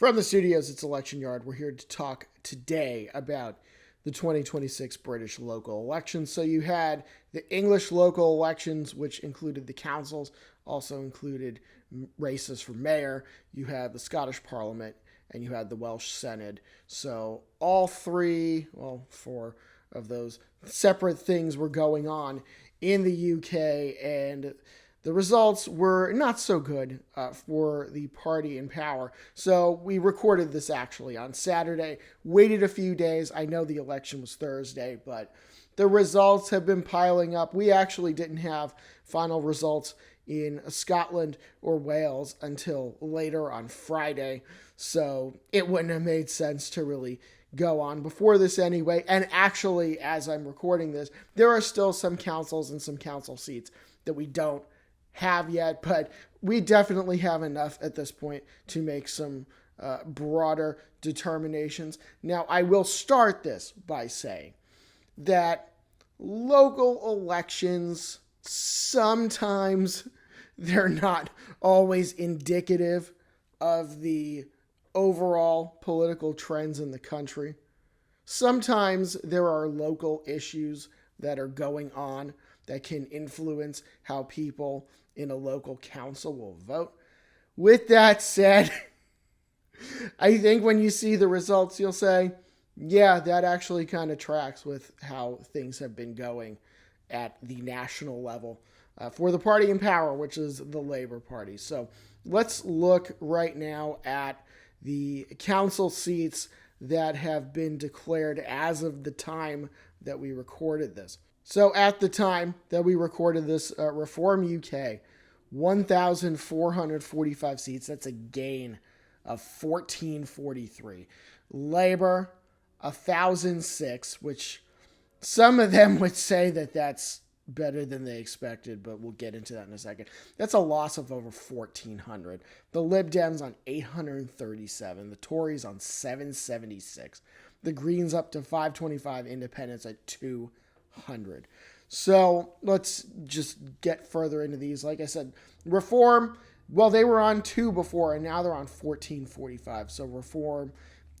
From the studios, it's Election Yard. We're here to talk today about the 2026 British local elections. So you had the English local elections, which included the councils, also included races for mayor. You had the Scottish Parliament, and you had the Welsh Senedd. So all four of those separate things were going on in the UK, and the results were not so good for the party in power. So we recorded this actually on Saturday, waited a few days. I know the election was Thursday, but the results have been piling up. We actually didn't have final results in Scotland or Wales until later on Friday. So it wouldn't have made sense to really go on before this anyway. And actually, as I'm recording this, there are still some councils and some council seats that we don't have yet, but we definitely have enough at this point to make some broader determinations. Now, I will start this by saying that local elections, sometimes they're not always indicative of the overall political trends in the country. Sometimes there are local issues that are going on that can influence how people in a local council will vote. With that said, I think when you see the results, you'll say, yeah, that actually kind of tracks with how things have been going at the national level for the party in power, which is the Labour Party. So let's look right now at the council seats that have been declared as of the time that we recorded this. So at the time that we recorded this, Reform UK, 1,445 seats. That's a gain of 1,443. Labour, 1,006, which some of them would say that that's better than they expected, but we'll get into that in a second. That's a loss of over 1,400. The Lib Dems on 837. The Tories on 776. The Greens up to 525. Independents at 200. So let's just get further into these. Like I said, Reform, well, they were on 2 before, and now they're on 1,445. So Reform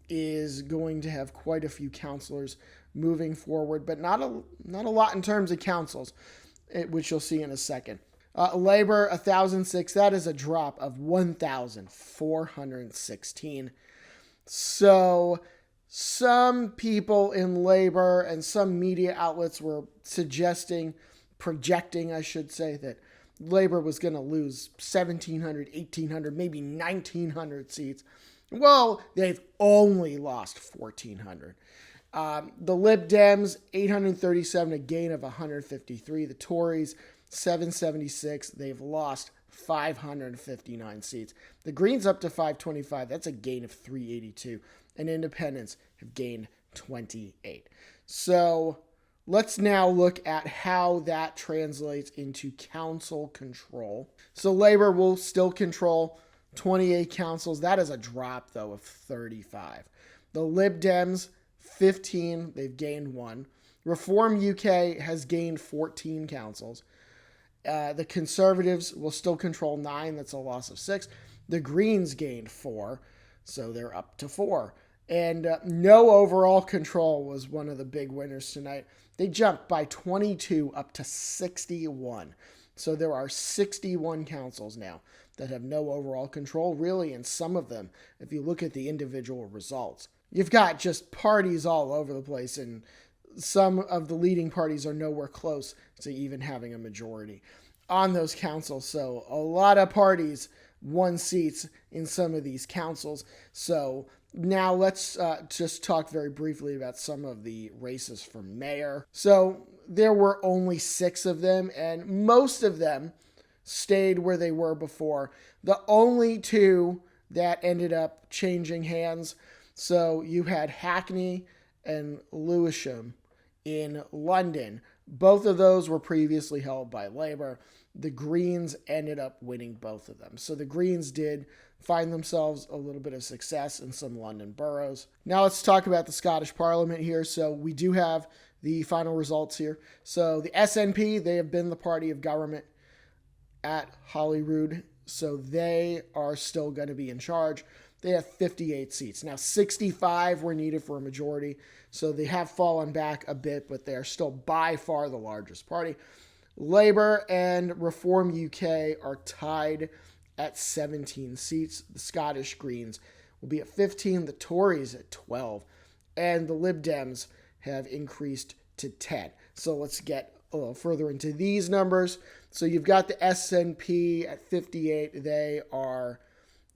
is going to have quite a few councillors moving forward, but not a lot in terms of councils, which you'll see in a second. Labour, 1,006. That is a drop of 1,416. So some people in Labour and some media outlets were projecting, I should say, that Labour was going to lose 1,700, 1,800, maybe 1,900 seats. Well, they've only lost 1,400. The Lib Dems, 837, a gain of 153. The Tories, 776. They've lost 559 seats. The Greens up to 525. That's a gain of 382. And Independents have gained 28. So let's now look at how that translates into council control. So Labour will still control 28 councils. That is a drop, though, of 35. The Lib Dems, 15. They've gained 1. Reform UK has gained 14 councils. The Conservatives will still control 9. That's a loss of 6. The Greens gained 4. So they're up to 4. And no overall control was one of the big winners tonight. They jumped by 22 up to 61. So there are 61 councils now that have no overall control, really, and some of them, if you look at the individual results, you've got just parties all over the place, and some of the leading parties are nowhere close to even having a majority on those councils. So a lot of parties won seats in some of these councils. So now let's just talk very briefly about some of the races for mayor. So there were only 6 of them, and most of them stayed where they were before. The only 2 that ended up changing hands, so you had Hackney and Lewisham in London. Both of those were previously held by Labour. The Greens ended up winning both of them. So the Greens did find themselves a little bit of success in some London boroughs. Now let's talk about the Scottish Parliament here. So we do have the final results here. So the SNP, they have been the party of government at Holyrood. So they are still going to be in charge. They have 58 seats. Now, 65 were needed for a majority, so they have fallen back a bit, but they're still by far the largest party. Labour and Reform UK are tied at 17 seats. The Scottish Greens will be at 15, the Tories at 12, and the Lib Dems have increased to 10. So let's get a little further into these numbers. So you've got the SNP at 58. They are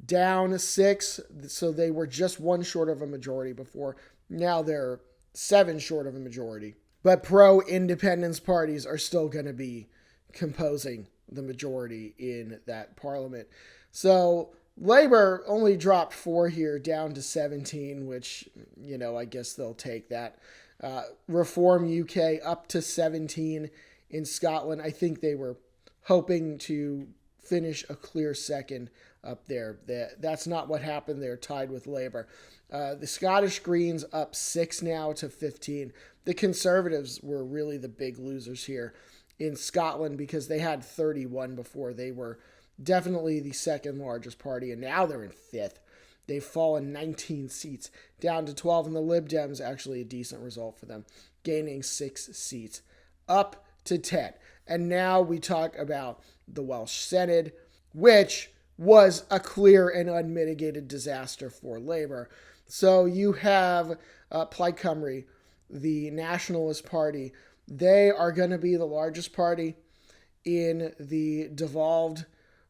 down 6. So they were just 1 short of a majority before. Now they're 7 short of a majority. But pro-independence parties are still going to be composing the majority in that parliament. So Labour only dropped 4 here down to 17, which, I guess they'll take that. Reform UK up to 17 in Scotland. I think they were hoping to finish a clear second up there. That's not what happened. They're tied with Labour. The Scottish Greens up 6 now to 15. The Conservatives were really the big losers here in Scotland because they had 31 before. They were definitely the second largest party, and now they're in 5th. They've fallen 19 seats down to 12, and the Lib Dems, actually a decent result for them, gaining 6 seats up to 10. And now we talk about the Welsh Senedd, which was a clear and unmitigated disaster for Labour. So you have Plaid Cymru, the Nationalist Party. They are going to be the largest party in the devolved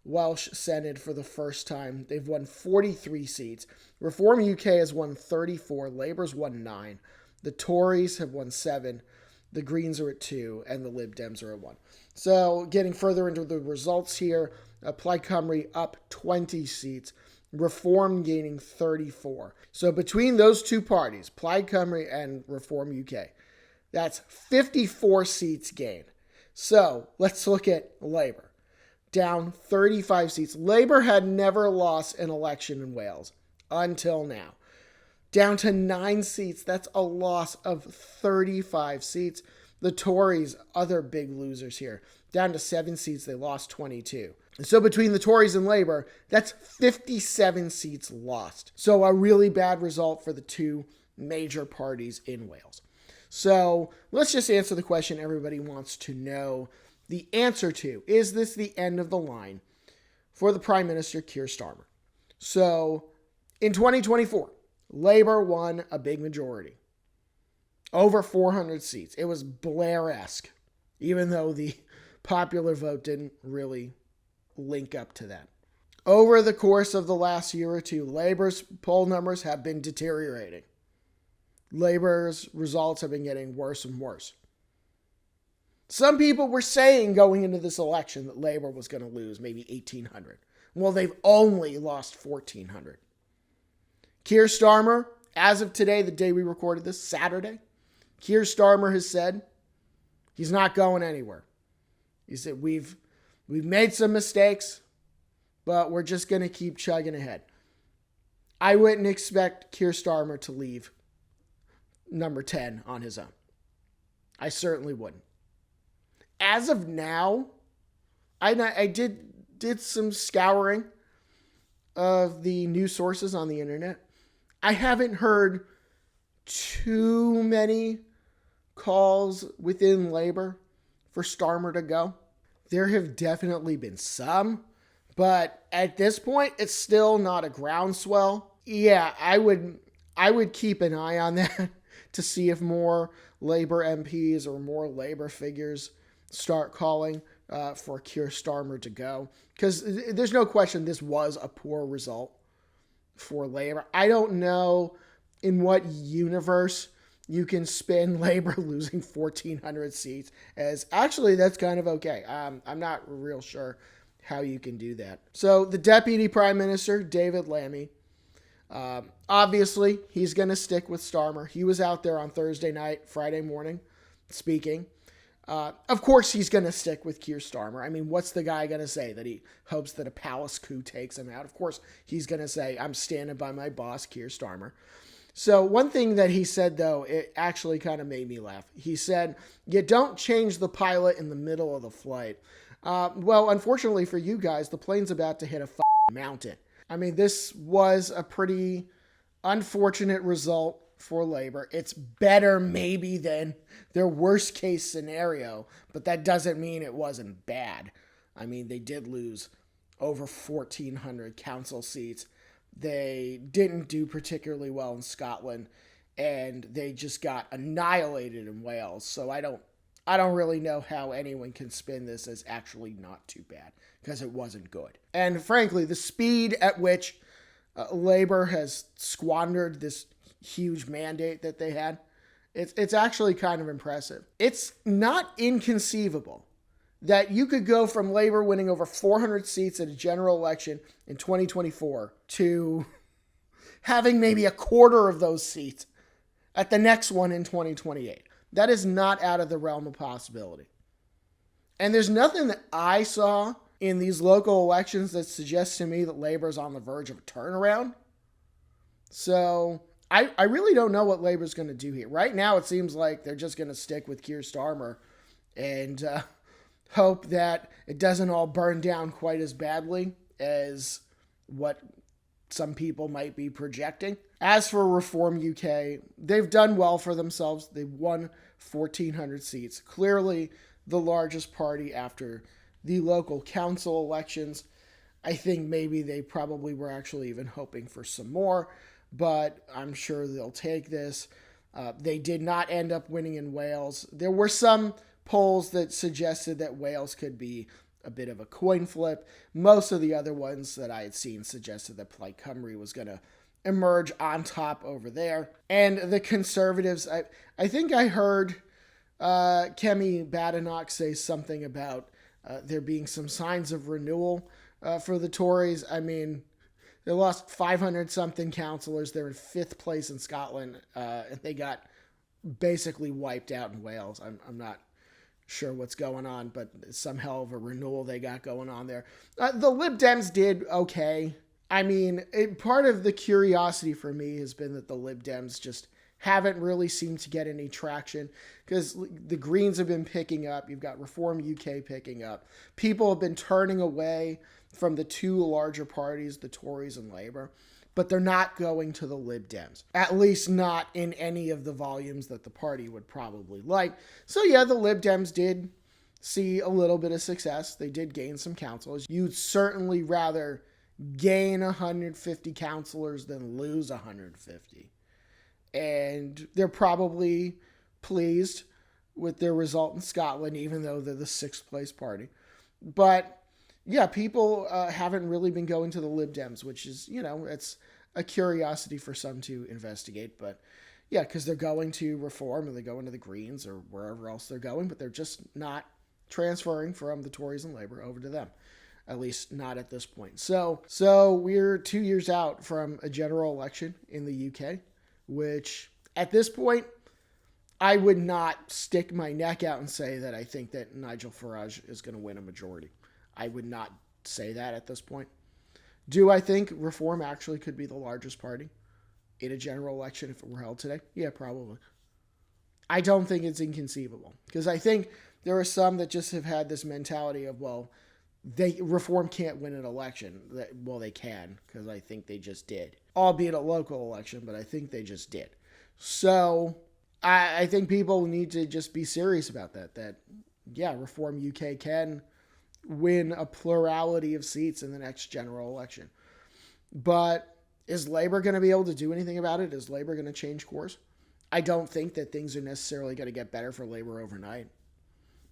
Welsh Senedd for the first time. They've won 43 seats. Reform UK has won 34. Labour's won 9. The Tories have won 7. The Greens are at 2. And the Lib Dems are at 1. So getting further into the results here, Plaid Cymru up 20 seats. Reform gaining 34. So between those two parties, Plaid Cymru and Reform UK, that's 54 seats gained. So let's look at Labour. Down 35 seats. Labour had never lost an election in Wales until now. Down to 9 seats. That's a loss of 35 seats. The Tories, other big losers here, down to 7 seats. They lost 22. So between the Tories and Labour, that's 57 seats lost. So a really bad result for the two major parties in Wales. So let's just answer the question everybody wants to know the answer to. Is this the end of the line for the Prime Minister, Keir Starmer? So in 2024, Labour won a big majority. Over 400 seats. It was Blair-esque, even though the popular vote didn't really link up to that. Over the course of the last year or two, Labour's poll numbers have been deteriorating. Labour's results have been getting worse and worse. Some people were saying going into this election that Labour was going to lose maybe 1,800. Well, they've only lost 1,400. Keir Starmer, as of today, the day we recorded this, Saturday, Keir Starmer has said he's not going anywhere. He said, we've made some mistakes, but we're just going to keep chugging ahead. I wouldn't expect Keir Starmer to leave number 10 on his own. I certainly wouldn't. As of now, I did some scouring of the news sources on the internet. I haven't heard too many calls within Labour for Starmer to go. There have definitely been some, but at this point, it's still not a groundswell. Yeah, I would keep an eye on that to see if more Labour MPs or more Labour figures start calling for Keir Starmer to go. Because there's no question this was a poor result for Labour. I don't know in what universe you can spin Labour losing 1,400 seats as actually that's kind of okay. I'm not real sure how you can do that. So the Deputy Prime Minister, David Lammy, obviously he's going to stick with Starmer. He was out there on Thursday night, Friday morning speaking. Of course he's going to stick with Keir Starmer. I mean, what's the guy going to say? That he hopes that a palace coup takes him out? Of course he's going to say, I'm standing by my boss, Keir Starmer. So one thing that he said, though, it actually kind of made me laugh. He said, you don't change the pilot in the middle of the flight. Well, unfortunately for you guys, the plane's about to hit a mountain. I mean, this was a pretty unfortunate result for Labor. It's better maybe than their worst case scenario, but that doesn't mean it wasn't bad. I mean, they did lose over 1,400 council seats. They didn't do particularly well in Scotland, and they just got annihilated in Wales. So I don't really know how anyone can spin this as actually not too bad, because it wasn't good. And frankly, the speed at which Labor has squandered this huge mandate that they had, it's actually kind of impressive. It's not inconceivable that you could go from Labor winning over 400 seats at a general election in 2024 to having maybe a quarter of those seats at the next one in 2028. That is not out of the realm of possibility. And there's nothing that I saw in these local elections that suggests to me that Labor is on the verge of a turnaround. So I really don't know what Labor's going to do here. Right now, it seems like they're just going to stick with Keir Starmer and hope that it doesn't all burn down quite as badly as what some people might be projecting. As for Reform UK, they've done well for themselves. They've won 1,400 seats. Clearly the largest party after the local council elections. I think maybe they probably were actually even hoping for some more, but I'm sure they'll take this. They did not end up winning in Wales. There were some polls that suggested that Wales could be a bit of a coin flip. Most of the other ones that I had seen suggested that Plaid Cymru was going to emerge on top over there. And the Conservatives, I think I heard Kemi Badenoch say something about there being some signs of renewal for the Tories. I mean, they lost 500 something councillors. They're in 5th place in Scotland, and they got basically wiped out in Wales. I'm not sure what's going on, but some hell of a renewal they got going on there. The Lib Dems did okay. I mean, part of the curiosity for me has been that the Lib Dems just haven't really seemed to get any traction, because the Greens have been picking up. You've got Reform UK picking up. People have been turning away from the two larger parties, the Tories and Labour, but they're not going to the Lib Dems, at least not in any of the volumes that the party would probably like. So yeah, the Lib Dems did see a little bit of success. They did gain some councillors. You'd certainly rather gain 150 councillors than lose 150. And they're probably pleased with their result in Scotland, even though they're the 6th place party. But yeah, people haven't really been going to the Lib Dems, which is, it's a curiosity for some to investigate. But yeah, because they're going to Reform, or they're going to the Greens, or wherever else they're going, but they're just not transferring from the Tories and Labour over to them. At least not at this point. So we're 2 years out from a general election in the UK, which at this point, I would not stick my neck out and say that I think that Nigel Farage is going to win a majority. I would not say that at this point. Do I think Reform actually could be the largest party in a general election if it were held today? Yeah, probably. I don't think it's inconceivable, because I think there are some that just have had this mentality of, well, Reform can't win an election. Well, they can, because I think they just did. Albeit a local election, but I think they just did. So I think people need to just be serious about that, yeah, Reform UK can win a plurality of seats in the next general election. But is Labour going to be able to do anything about it? Is Labour going to change course? I don't think that things are necessarily going to get better for Labour overnight,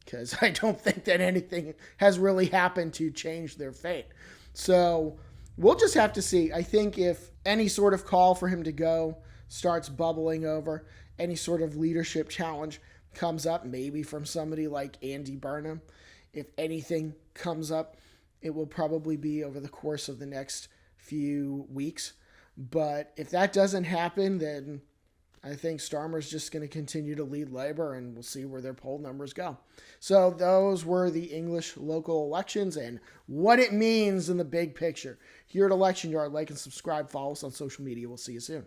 because I don't think that anything has really happened to change their fate. So we'll just have to see. I think if any sort of call for him to go starts bubbling over, any sort of leadership challenge comes up, maybe from somebody like Andy Burnham, if anything comes up, it will probably be over the course of the next few weeks. But if that doesn't happen, then I think Starmer's just going to continue to lead Labour, and we'll see where their poll numbers go. So those were the English local elections and what it means in the big picture. Here at Election Yard, like and subscribe, follow us on social media. We'll see you soon.